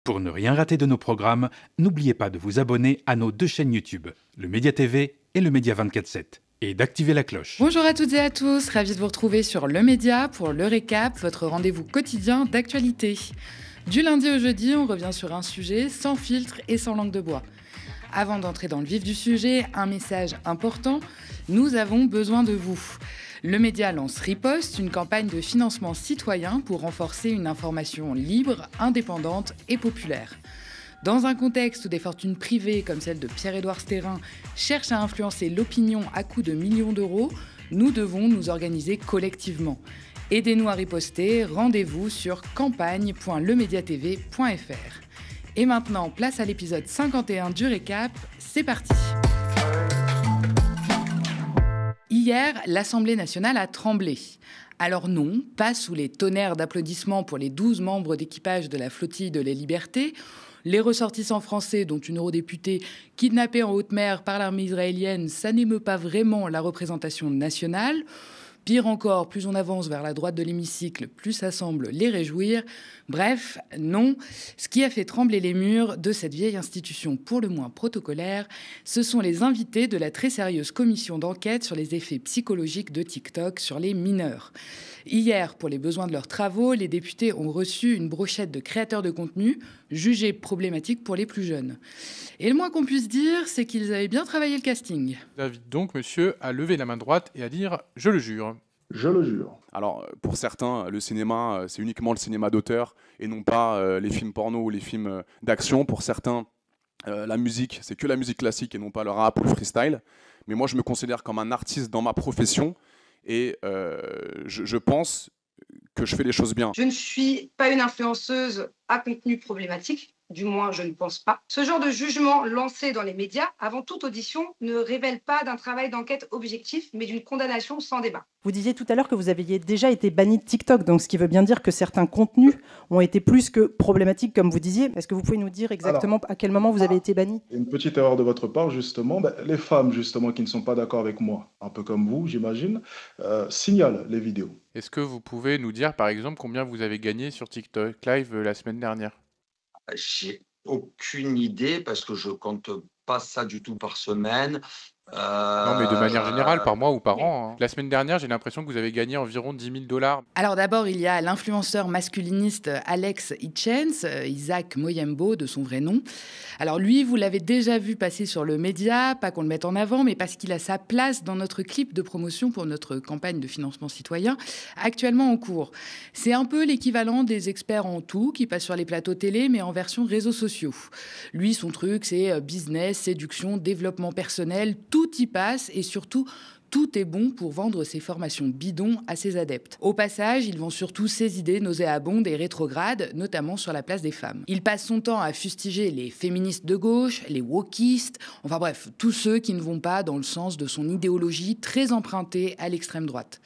Pour ne rien rater de nos programmes, n'oubliez pas de vous abonner à nos deux chaînes YouTube, le Média TV et le Média 24/7, et d'activer la cloche. Bonjour à toutes et à tous, ravi de vous retrouver sur Le Média pour le récap, votre rendez-vous quotidien d'actualité. Du lundi au jeudi, on revient sur un sujet sans filtre et sans langue de bois. Avant d'entrer dans le vif du sujet, un message important, nous avons besoin de vous. Le Média lance Riposte, une campagne de financement citoyen pour renforcer une information libre, indépendante et populaire. Dans un contexte où des fortunes privées comme celle de Pierre-Édouard Stérin cherchent à influencer l'opinion à coups de millions d'euros, nous devons nous organiser collectivement. Aidez-nous à riposter, rendez-vous sur campagne.lemediatv.fr. Et maintenant, place à l'épisode 51 du récap, c'est parti. Hier, l'Assemblée nationale a tremblé. Alors non, pas sous les tonnerres d'applaudissements pour les 12 membres d'équipage de la flottille de la Liberté, les ressortissants français, dont une eurodéputée kidnappée en haute mer par l'armée israélienne, ça n'émeut pas vraiment la représentation nationale. Pire encore, plus on avance vers la droite de l'hémicycle, plus ça semble les réjouir. Bref, non. Ce qui a fait trembler les murs de cette vieille institution pour le moins protocolaire, ce sont les invités de la très sérieuse commission d'enquête sur les effets psychologiques de TikTok sur les mineurs. Hier, pour les besoins de leurs travaux, les députés ont reçu une brochette de créateurs de contenu jugés problématiques pour les plus jeunes. Et le moins qu'on puisse dire, c'est qu'ils avaient bien travaillé le casting. J'invite donc monsieur à lever la main droite et à dire « Je le jure ». Je le jure. Alors, pour certains, le cinéma, c'est uniquement le cinéma d'auteur et non pas les films porno ou les films d'action. Pour certains, la musique, c'est que la musique classique et non pas le rap ou le freestyle. Mais moi, je me considère comme un artiste dans ma profession et je pense que je fais les choses bien. Je ne suis pas une influenceuse à contenu problématique. Du moins, je ne pense pas. Ce genre de jugement lancé dans les médias, avant toute audition, ne révèle pas d'un travail d'enquête objectif, mais d'une condamnation sans débat. Vous disiez tout à l'heure que vous aviez déjà été banni de TikTok, donc ce qui veut bien dire que certains contenus ont été plus que problématiques, comme vous disiez. Est-ce que vous pouvez nous dire exactement à quel moment vous avez été banni ? Une petite erreur de votre part, justement. Les femmes, justement, qui ne sont pas d'accord avec moi, un peu comme vous, j'imagine, signalent les vidéos. Est-ce que vous pouvez nous dire, par exemple, combien vous avez gagné sur TikTok Live la semaine dernière ? J'ai aucune idée parce que je compte pas ça du tout par semaine. Non, mais de manière générale, par mois ou par an. La semaine dernière, j'ai l'impression que vous avez gagné environ $10 000. Alors d'abord, il y a l'influenceur masculiniste Alex Hitchens, Isaac Moyembo de son vrai nom. Alors lui, vous l'avez déjà vu passer sur le média, pas qu'on le mette en avant, mais parce qu'il a sa place dans notre clip de promotion pour notre campagne de financement citoyen, actuellement en cours. C'est un peu l'équivalent des experts en tout, qui passent sur les plateaux télé, mais en version réseaux sociaux. Lui, son truc, c'est business, séduction, développement personnel, tout y passe et surtout, tout est bon pour vendre ses formations bidons à ses adeptes. Au passage, il vend surtout ses idées nauséabondes et rétrogrades, notamment sur la place des femmes. Il passe son temps à fustiger les féministes de gauche, les wokistes, enfin bref, tous ceux qui ne vont pas dans le sens de son idéologie très empruntée à l'extrême droite.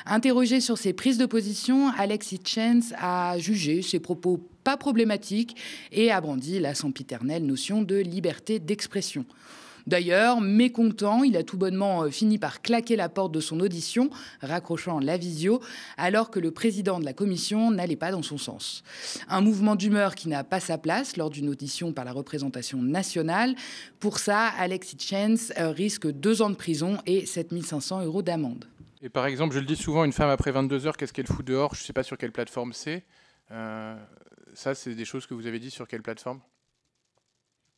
Interrogé sur ses prises de position, Alex Hitchens a jugé ses propos pas problématiques et a brandi la sempiternelle notion de liberté d'expression. D'ailleurs, mécontent, il a tout bonnement fini par claquer la porte de son audition, raccrochant la visio, alors que le président de la commission n'allait pas dans son sens. Un mouvement d'humeur qui n'a pas sa place lors d'une audition par la représentation nationale. Pour ça, Alex Hitchens risque 2 ans de prison et 7 500 € d'amende. Et par exemple, je le dis souvent, une femme après 22 heures, qu'est-ce qu'elle fout dehors ? Je ne sais pas sur quelle plateforme c'est. Ça, c'est des choses que vous avez dit sur quelle plateforme ?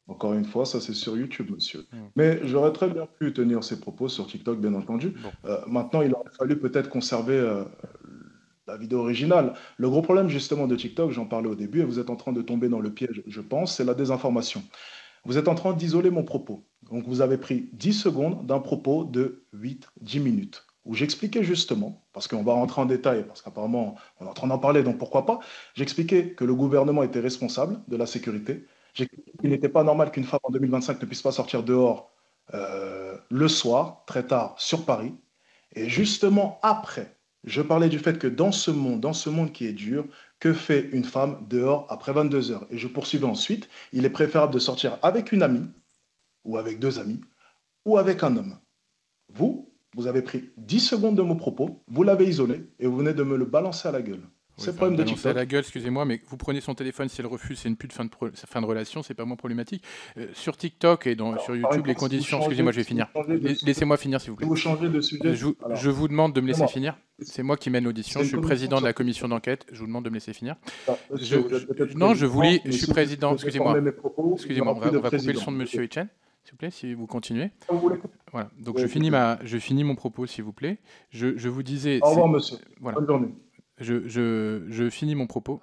Encore une fois, ça c'est sur YouTube, monsieur. Mais j'aurais très bien pu tenir ces propos sur TikTok, bien entendu. Bon. Maintenant, il aurait fallu peut-être conserver la vidéo originale. Le gros problème justement de TikTok, j'en parlais au début, et vous êtes en train de tomber dans le piège, je pense, c'est la désinformation. Vous êtes en train d'isoler mon propos. Donc vous avez pris 10 secondes d'un propos de 8-10 minutes, où j'expliquais justement, parce qu'on va rentrer en détail, parce qu'apparemment on est en train d'en parler, donc pourquoi pas, j'expliquais que le gouvernement était responsable de la sécurité. Il n'était pas normal qu'une femme en 2025 ne puisse pas sortir dehors le soir, très tard, sur Paris. Et justement, après, je parlais du fait que dans ce monde qui est dur, que fait une femme dehors après 22 heures? Et je poursuivais ensuite, il est préférable de sortir avec une amie, ou avec 2 amis, ou avec un homme. Vous avez pris 10 secondes de mon propos, vous l'avez isolé, et vous venez de me le balancer à la gueule. C'est le problème de balancer à TikTok. la gueule, excusez-moi, mais vous prenez son téléphone, si elle refuse, c'est une pute fin de relation, c'est pas moins problématique. Sur TikTok et sur Par YouTube, les exemple, si vous conditions... changez- Excusez-moi, je vais si vous finir. changez de- Laissez-moi finir, s'il vous Si plaît. vous changez de sujet, alors, Je vous demande de me laisser excusez-moi. finir. C'est moi qui mène l'audition. C'est Je suis une le président de la commission commission d'enquête. Je vous demande de me laisser finir. monsieur, vous êtes peut-être Non, je président, voulais... mais Je si suis vous président, devez excusez-moi. former mes propos, il y Excusez-moi, aura on plus de va couper le président. son de Monsieur Etchen, s'il vous plaît, si vous continuez. Vous voulez- Voilà. Donc Oui, je finis mon propos, s'il vous plaît. Je vous disais... Au revoir, c'est- monsieur. Voilà. Bonne journée. Je finis mon propos.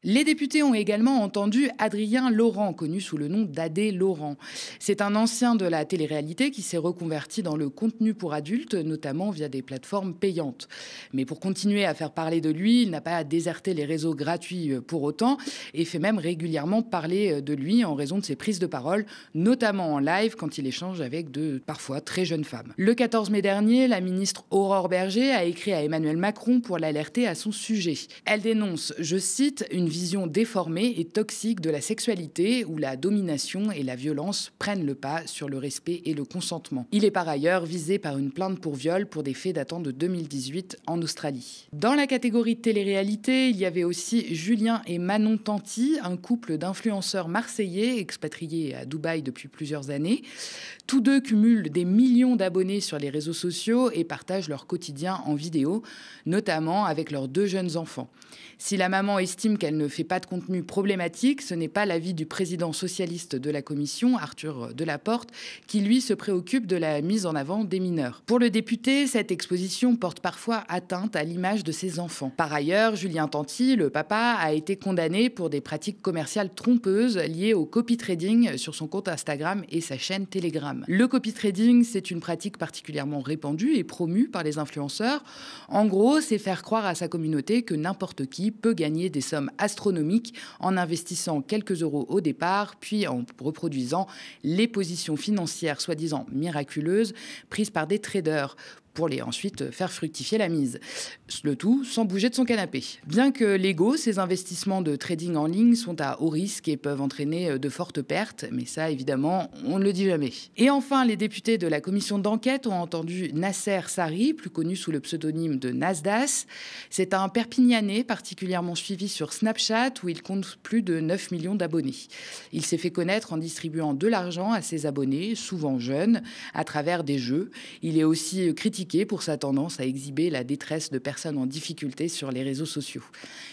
Les députés ont également entendu Adrien Laurent, connu sous le nom d'Adé Laurent. C'est un ancien de la télé-réalité qui s'est reconverti dans le contenu pour adultes, notamment via des plateformes payantes. Mais pour continuer à faire parler de lui, il n'a pas déserté les réseaux gratuits pour autant et fait même régulièrement parler de lui en raison de ses prises de parole, notamment en live quand il échange avec de parfois très jeunes femmes. Le 14 mai dernier, la ministre Aurore Bergé a écrit à Emmanuel Macron pour l'alerter à son sujet. Elle dénonce, je cite, une vision déformée et toxique de la sexualité où la domination et la violence prennent le pas sur le respect et le consentement. Il est par ailleurs visé par une plainte pour viol pour des faits datant de 2018 en Australie. Dans la catégorie télé-réalité, il y avait aussi Julien et Manon Tanti, un couple d'influenceurs marseillais expatriés à Dubaï depuis plusieurs années. Tous deux cumulent des millions d'abonnés sur les réseaux sociaux et partagent leur quotidien en vidéo, notamment avec leurs 2 jeunes enfants. Si la maman estime qu'elle ne fait pas de contenu problématique, ce n'est pas l'avis du président socialiste de la commission, Arthur Delaporte, qui lui se préoccupe de la mise en avant des mineurs. Pour le député, cette exposition porte parfois atteinte à l'image de ses enfants. Par ailleurs, Julien Tanti, le papa, a été condamné pour des pratiques commerciales trompeuses liées au copy trading sur son compte Instagram et sa chaîne Telegram. Le copy trading, c'est une pratique particulièrement répandue et promue par les influenceurs. En gros, c'est faire croire à sa communauté que n'importe qui peut gagner des sommes astronomiques en investissant quelques euros au départ, puis en reproduisant les positions financières soi-disant miraculeuses prises par des traders pour les ensuite faire fructifier la mise. Le tout sans bouger de son canapé. Bien que légaux, ces investissements de trading en ligne sont à haut risque et peuvent entraîner de fortes pertes, mais ça, évidemment, on ne le dit jamais. Et enfin, les députés de la commission d'enquête ont entendu Nasser Sari, plus connu sous le pseudonyme de Nasdas. C'est un Perpignanais particulièrement suivi sur Snapchat, où il compte plus de 9 millions d'abonnés. Il s'est fait connaître en distribuant de l'argent à ses abonnés, souvent jeunes, à travers des jeux. Il est aussi critiqué pour sa tendance à exhiber la détresse de personnes en difficulté sur les réseaux sociaux.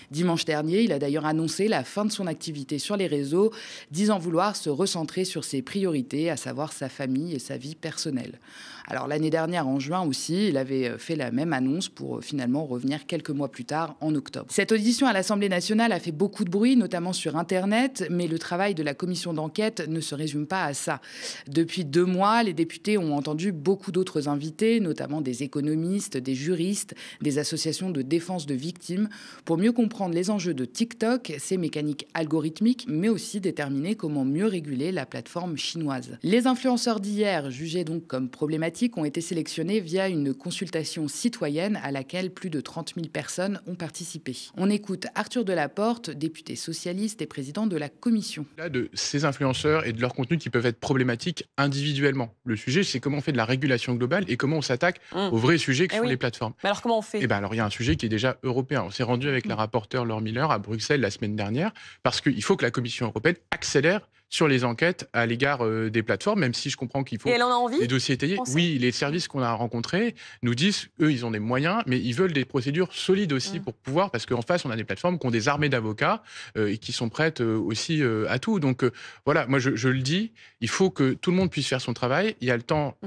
Dimanche dernier, il a d'ailleurs annoncé la fin de son activité sur les réseaux, disant vouloir se recentrer sur ses priorités, à savoir sa famille et sa vie personnelle. Alors l'année dernière, en juin aussi, il avait fait la même annonce pour finalement revenir quelques mois plus tard, en octobre. Cette audition à l'Assemblée nationale a fait beaucoup de bruit, notamment sur Internet, mais le travail de la commission d'enquête ne se résume pas à ça. Depuis 2 mois, les députés ont entendu beaucoup d'autres invités, notamment des économistes, des juristes, des associations de défense de victimes, pour mieux comprendre les enjeux de TikTok, ses mécaniques algorithmiques, mais aussi déterminer comment mieux réguler la plateforme chinoise. Les influenceurs d'hier, jugés donc comme problématiques, ont été sélectionnés via une consultation citoyenne à laquelle plus de 30 000 personnes ont participé. On écoute Arthur Delaporte, député socialiste et président de la commission. Là, de ces influenceurs et de leurs contenus qui peuvent être problématiques individuellement. Le sujet, c'est comment on fait de la régulation globale et comment on s'attaque aux vrais sujets qui sont les plateformes. Mais alors comment on fait? Alors il y a un sujet qui est déjà européen. On s'est rendu avec la rapporteure Laure Miller à Bruxelles la semaine dernière parce qu'il faut que la Commission européenne accélère sur les enquêtes à l'égard des plateformes, même si je comprends qu'il faut Et elle en a envie, des dossiers étayés. Oui, les services qu'on a rencontrés nous disent, eux, ils ont des moyens, mais ils veulent des procédures solides aussi pour pouvoir, parce qu'en face, on a des plateformes qui ont des armées d'avocats et qui sont prêtes aussi à tout. Donc voilà, moi je le dis, il faut que tout le monde puisse faire son travail. Il y a le temps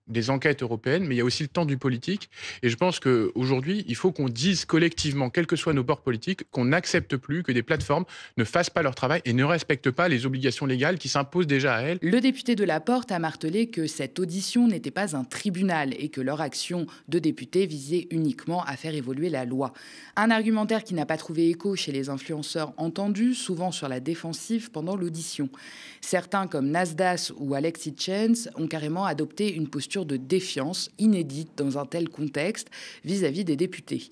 des enquêtes européennes, mais il y a aussi le temps du politique. Et je pense qu'aujourd'hui, il faut qu'on dise collectivement, quels que soient nos bords politiques, qu'on n'accepte plus que des plateformes ne fassent pas leur travail et ne respectent pas les obligations légales qui s'imposent déjà à elles. Le député Delaporte a martelé que cette audition n'était pas un tribunal et que leur action de député visait uniquement à faire évoluer la loi. Un argumentaire qui n'a pas trouvé écho chez les influenceurs entendus, souvent sur la défensive pendant l'audition. Certains, comme Nasdas ou Alex Hitchens, ont carrément adopté une posture de défiance inédite dans un tel contexte vis-à-vis des députés.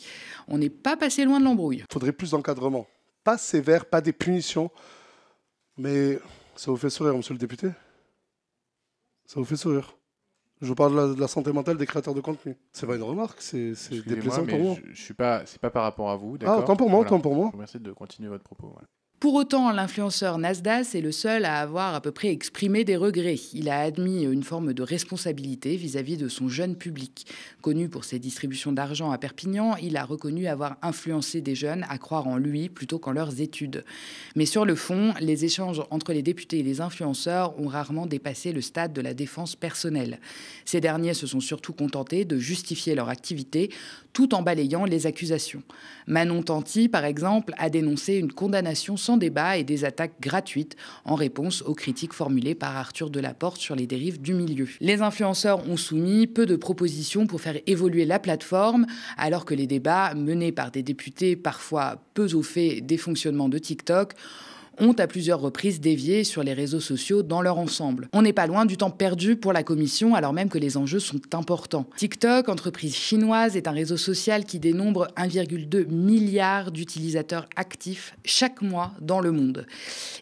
On n'est pas passé loin de l'embrouille. Il faudrait plus d'encadrement. Pas sévère, pas des punitions. Mais ça vous fait sourire, monsieur le député? Ça vous fait sourire? Je parle de la santé mentale des créateurs de contenu. C'est pas une remarque, c'est déplaisant pour moi. C'est pas par rapport à vous, d'accord. Autant pour moi, autant pour moi. Je vous remercie de continuer votre propos. Voilà. Pour autant, l'influenceur Nasdaq est le seul à avoir à peu près exprimé des regrets. Il a admis une forme de responsabilité vis-à-vis de son jeune public. Connu pour ses distributions d'argent à Perpignan, il a reconnu avoir influencé des jeunes à croire en lui plutôt qu'en leurs études. Mais sur le fond, les échanges entre les députés et les influenceurs ont rarement dépassé le stade de la défense personnelle. Ces derniers se sont surtout contentés de justifier leur activité tout en balayant les accusations. Manon Tanti, par exemple, a dénoncé une condamnation sans débat et des attaques gratuites en réponse aux critiques formulées par Arthur Delaporte sur les dérives du milieu. Les influenceurs ont soumis peu de propositions pour faire évoluer la plateforme, alors que les débats menés par des députés parfois peu au fait des fonctionnements de TikTok ont à plusieurs reprises dévié sur les réseaux sociaux dans leur ensemble. On n'est pas loin du temps perdu pour la commission, alors même que les enjeux sont importants. TikTok, entreprise chinoise, est un réseau social qui dénombre 1,2 milliard d'utilisateurs actifs chaque mois dans le monde.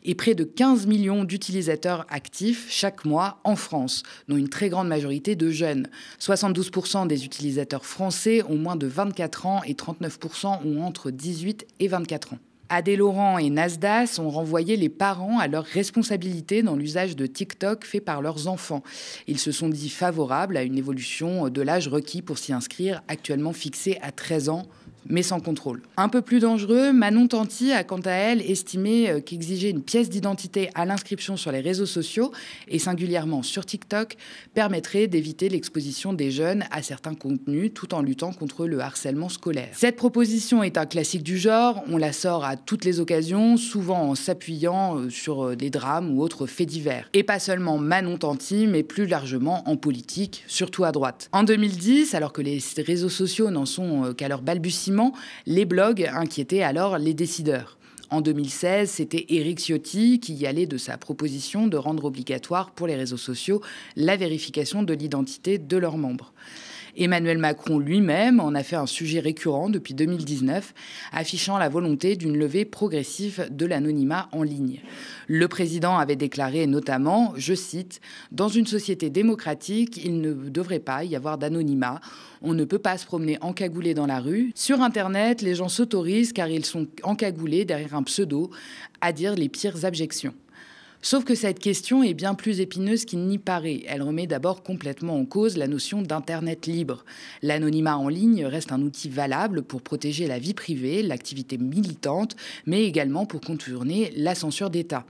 Et près de 15 millions d'utilisateurs actifs chaque mois en France, dont une très grande majorité de jeunes. 72% des utilisateurs français ont moins de 24 ans et 39% ont entre 18 et 24 ans. Adé Laurent et Nasdaq ont renvoyé les parents à leurs responsabilités dans l'usage de TikTok fait par leurs enfants. Ils se sont dit favorables à une évolution de l'âge requis pour s'y inscrire, actuellement fixé à 13 ans, mais sans contrôle. Un peu plus dangereux, Manon Tanti a quant à elle estimé qu'exiger une pièce d'identité à l'inscription sur les réseaux sociaux, et singulièrement sur TikTok, permettrait d'éviter l'exposition des jeunes à certains contenus tout en luttant contre le harcèlement scolaire. Cette proposition est un classique du genre, on la sort à toutes les occasions, souvent en s'appuyant sur des drames ou autres faits divers. Et pas seulement Manon Tanti, mais plus largement en politique, surtout à droite. En 2010, alors que les réseaux sociaux n'en sont qu'à leur balbutiement, les blogs inquiétaient alors les décideurs. En 2016, c'était Éric Ciotti qui y allait de sa proposition de rendre obligatoire pour les réseaux sociaux la vérification de l'identité de leurs membres. Emmanuel Macron lui-même en a fait un sujet récurrent depuis 2019, affichant la volonté d'une levée progressive de l'anonymat en ligne. Le président avait déclaré notamment, je cite, « Dans une société démocratique, il ne devrait pas y avoir d'anonymat. On ne peut pas se promener encagoulé dans la rue. Sur Internet, les gens s'autorisent, car ils sont encagoulés derrière un pseudo, à dire les pires abjections. » Sauf que cette question est bien plus épineuse qu'il n'y paraît. Elle remet d'abord complètement en cause la notion d'Internet libre. L'anonymat en ligne reste un outil valable pour protéger la vie privée, l'activité militante, mais également pour contourner la censure d'État.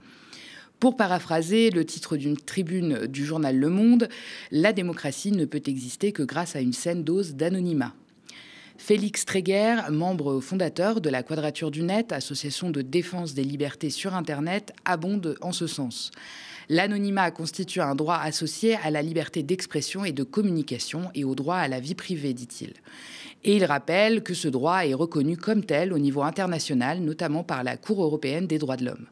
Pour paraphraser le titre d'une tribune du journal Le Monde, la démocratie ne peut exister que grâce à une saine dose d'anonymat. Félix Tréguer, membre fondateur de la Quadrature du Net, association de défense des libertés sur Internet, abonde en ce sens. L'anonymat constitue un droit associé à la liberté d'expression et de communication et au droit à la vie privée, dit-il. Et il rappelle que ce droit est reconnu comme tel au niveau international, notamment par la Cour européenne des droits de l'homme.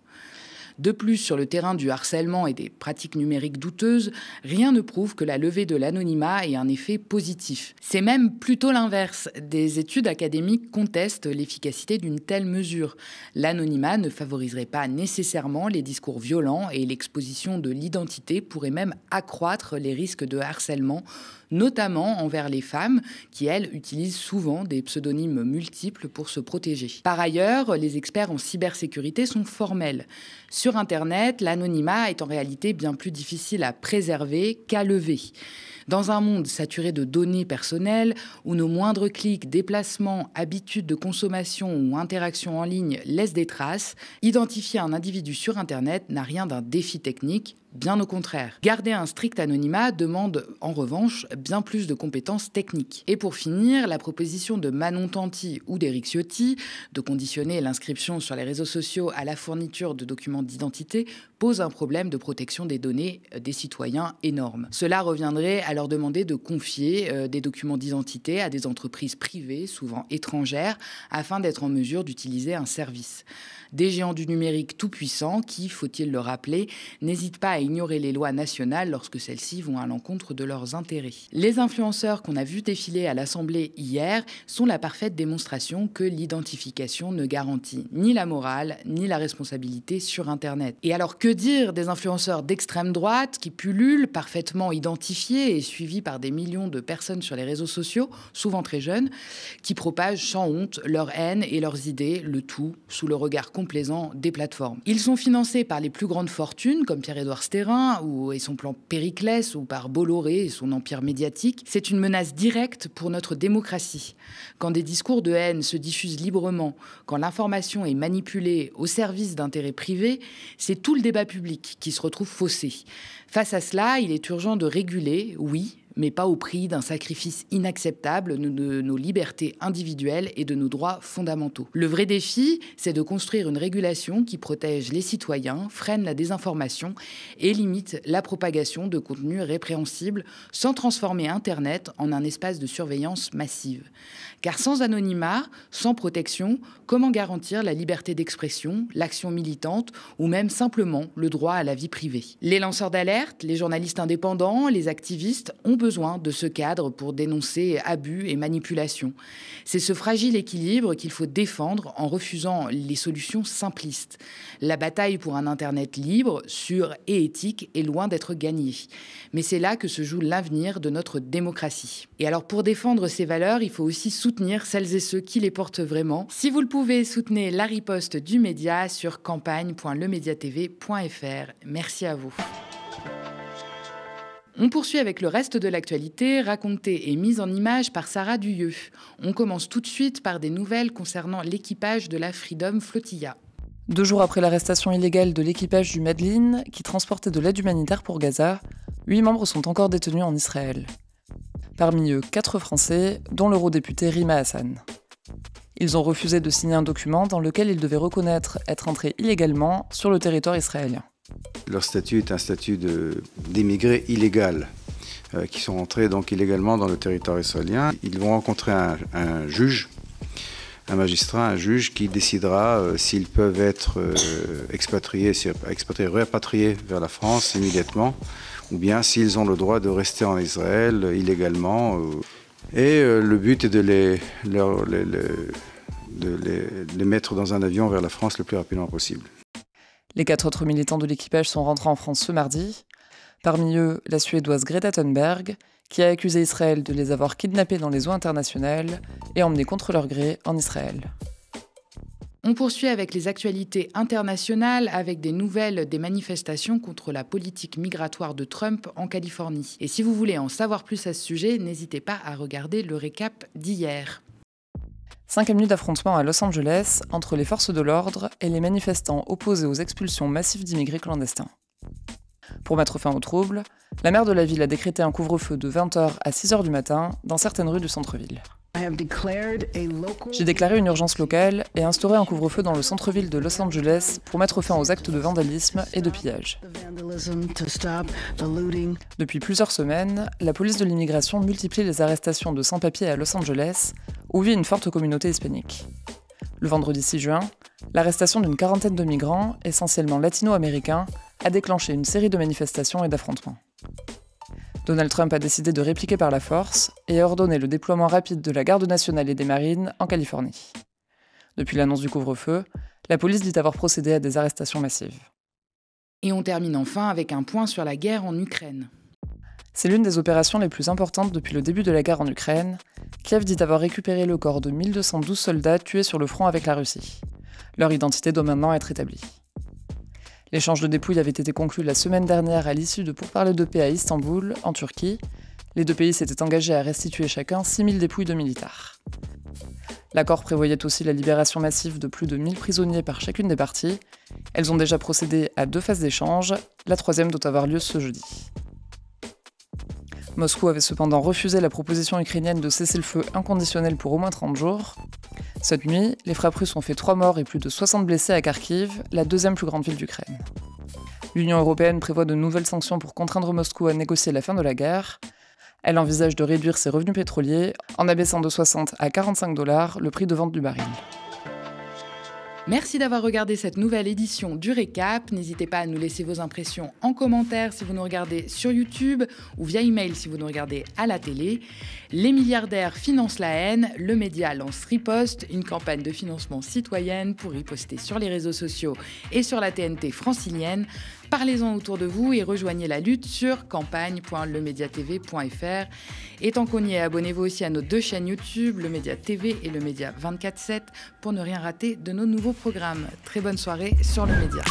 De plus, sur le terrain du harcèlement et des pratiques numériques douteuses, rien ne prouve que la levée de l'anonymat ait un effet positif. C'est même plutôt l'inverse. Des études académiques contestent l'efficacité d'une telle mesure. L'anonymat ne favoriserait pas nécessairement les discours violents et l'exposition de l'identité pourrait même accroître les risques de harcèlement, notamment envers les femmes qui, elles, utilisent souvent des pseudonymes multiples pour se protéger. Par ailleurs, les experts en cybersécurité sont formels. Sur Internet, l'anonymat est en réalité bien plus difficile à préserver qu'à lever. Dans un monde saturé de données personnelles, où nos moindres clics, déplacements, habitudes de consommation ou interactions en ligne laissent des traces, identifier un individu sur Internet n'a rien d'un défi technique, bien au contraire. Garder un strict anonymat demande en revanche bien plus de compétences techniques. Et pour finir, la proposition de Manon Tanti ou d'Éric Ciotti de conditionner l'inscription sur les réseaux sociaux à la fourniture de documents d'identité pose un problème de protection des données des citoyens énorme. Cela reviendrait à leur demander de confier des documents d'identité à des entreprises privées, souvent étrangères, afin d'être en mesure d'utiliser un service. Des géants du numérique tout-puissants qui, faut-il le rappeler, n'hésitent pas à ignorer les lois nationales lorsque celles-ci vont à l'encontre de leurs intérêts. Les influenceurs qu'on a vus défiler à l'Assemblée hier sont la parfaite démonstration que l'identification ne garantit ni la morale ni la responsabilité sur Internet. Et alors que dire des influenceurs d'extrême droite qui pullulent, parfaitement identifiés et et suivi par des millions de personnes sur les réseaux sociaux, souvent très jeunes, qui propagent sans honte leur haine et leurs idées, le tout sous le regard complaisant des plateformes. Ils sont financés par les plus grandes fortunes, comme Pierre-Édouard Stérin et son plan Périclès, ou par Bolloré et son empire médiatique. C'est une menace directe pour notre démocratie. Quand des discours de haine se diffusent librement, quand l'information est manipulée au service d'intérêts privés, c'est tout le débat public qui se retrouve faussé. Face à cela, il est urgent de réguler, oui, mais pas au prix d'un sacrifice inacceptable de nos libertés individuelles et de nos droits fondamentaux. Le vrai défi, c'est de construire une régulation qui protège les citoyens, freine la désinformation et limite la propagation de contenus répréhensibles sans transformer Internet en un espace de surveillance massive. Car sans anonymat, sans protection, comment garantir la liberté d'expression, l'action militante ou même simplement le droit à la vie privée ? Les lanceurs d'alerte, les journalistes indépendants, les activistes ont besoin de ce cadre pour dénoncer abus et manipulations. C'est ce fragile équilibre qu'il faut défendre en refusant les solutions simplistes. La bataille pour un Internet libre, sûr et éthique est loin d'être gagnée. Mais c'est là que se joue l'avenir de notre démocratie. Et alors pour défendre ces valeurs, il faut aussi soutenir celles et ceux qui les portent vraiment. Si vous le pouvez, soutenez la riposte du média sur campagne.lemediatv.fr. Merci à vous. On poursuit avec le reste de l'actualité, racontée et mise en image par Sarah Duyeux. On commence tout de suite par des nouvelles concernant l'équipage de la Freedom Flotilla. 2 jours après l'arrestation illégale de l'équipage du Madeline, qui transportait de l'aide humanitaire pour Gaza, 8 membres sont encore détenus en Israël. Parmi eux, 4 Français, dont l'eurodéputé Rima Hassan. Ils ont refusé de signer un document dans lequel ils devaient reconnaître être entrés illégalement sur le territoire israélien. Leur statut est un statut d'immigrés illégaux qui sont entrés donc illégalement dans le territoire israélien. Ils vont rencontrer un juge, un magistrat, un juge qui décidera s'ils peuvent être expatriés, répatriés vers la France immédiatement, ou bien s'ils ont le droit de rester en Israël illégalement. Et le but est de les mettre dans un avion vers la France le plus rapidement possible. Les 4 autres militants de l'équipage sont rentrés en France ce mardi. Parmi eux, la Suédoise Greta Thunberg, qui a accusé Israël de les avoir kidnappés dans les eaux internationales et emmenés contre leur gré en Israël. On poursuit avec les actualités internationales, avec des nouvelles des manifestations contre la politique migratoire de Trump en Californie. Et si vous voulez en savoir plus à ce sujet, n'hésitez pas à regarder le récap d'hier. 5 minutes d'affrontement à Los Angeles entre les forces de l'ordre et les manifestants opposés aux expulsions massives d'immigrés clandestins. Pour mettre fin aux troubles, la maire de la ville a décrété un couvre-feu de 20h à 6h du matin dans certaines rues du centre-ville. J'ai déclaré une urgence locale et instauré un couvre-feu dans le centre-ville de Los Angeles pour mettre fin aux actes de vandalisme et de pillage. Depuis plusieurs semaines, la police de l'immigration multiplie les arrestations de sans-papiers à Los Angeles, où vit une forte communauté hispanique. Le vendredi 6 juin, l'arrestation d'une 40aine de migrants, essentiellement latino-américains, a déclenché une série de manifestations et d'affrontements. Donald Trump a décidé de répliquer par la force et a ordonné le déploiement rapide de la Garde nationale et des Marines en Californie. Depuis l'annonce du couvre-feu, la police dit avoir procédé à des arrestations massives. Et on termine enfin avec un point sur la guerre en Ukraine. C'est l'une des opérations les plus importantes depuis le début de la guerre en Ukraine. Kiev dit avoir récupéré le corps de 1212 soldats tués sur le front avec la Russie. Leur identité doit maintenant être établie. L'échange de dépouilles avait été conclu la semaine dernière à l'issue de pourparlers de paix à Istanbul, en Turquie. Les 2 pays s'étaient engagés à restituer chacun 6000 dépouilles de militaires. L'accord prévoyait aussi la libération massive de plus de 1000 prisonniers par chacune des parties. Elles ont déjà procédé à 2 phases d'échange, la 3e doit avoir lieu ce jeudi. Moscou avait cependant refusé la proposition ukrainienne de cesser le feu inconditionnel pour au moins 30 jours. Cette nuit, les frappes russes ont fait 3 morts et plus de 60 blessés à Kharkiv, la 2e plus grande ville d'Ukraine. L'Union européenne prévoit de nouvelles sanctions pour contraindre Moscou à négocier la fin de la guerre. Elle envisage de réduire ses revenus pétroliers en abaissant de 60 à 45 $ le prix de vente du baril. Merci d'avoir regardé cette nouvelle édition du Récap. N'hésitez pas à nous laisser vos impressions en commentaire si vous nous regardez sur YouTube ou via email si vous nous regardez à la télé. Les milliardaires financent la haine. Le média lance Riposte, une campagne de financement citoyenne pour riposter sur les réseaux sociaux et sur la TNT francilienne. Parlez-en autour de vous et rejoignez la lutte sur campagne.lemediatv.fr. Et tant qu'on y est, abonnez-vous aussi à nos 2 chaînes YouTube, le Média TV et le Média 24/7, pour ne rien rater de nos nouveaux programmes. Très bonne soirée sur le Média.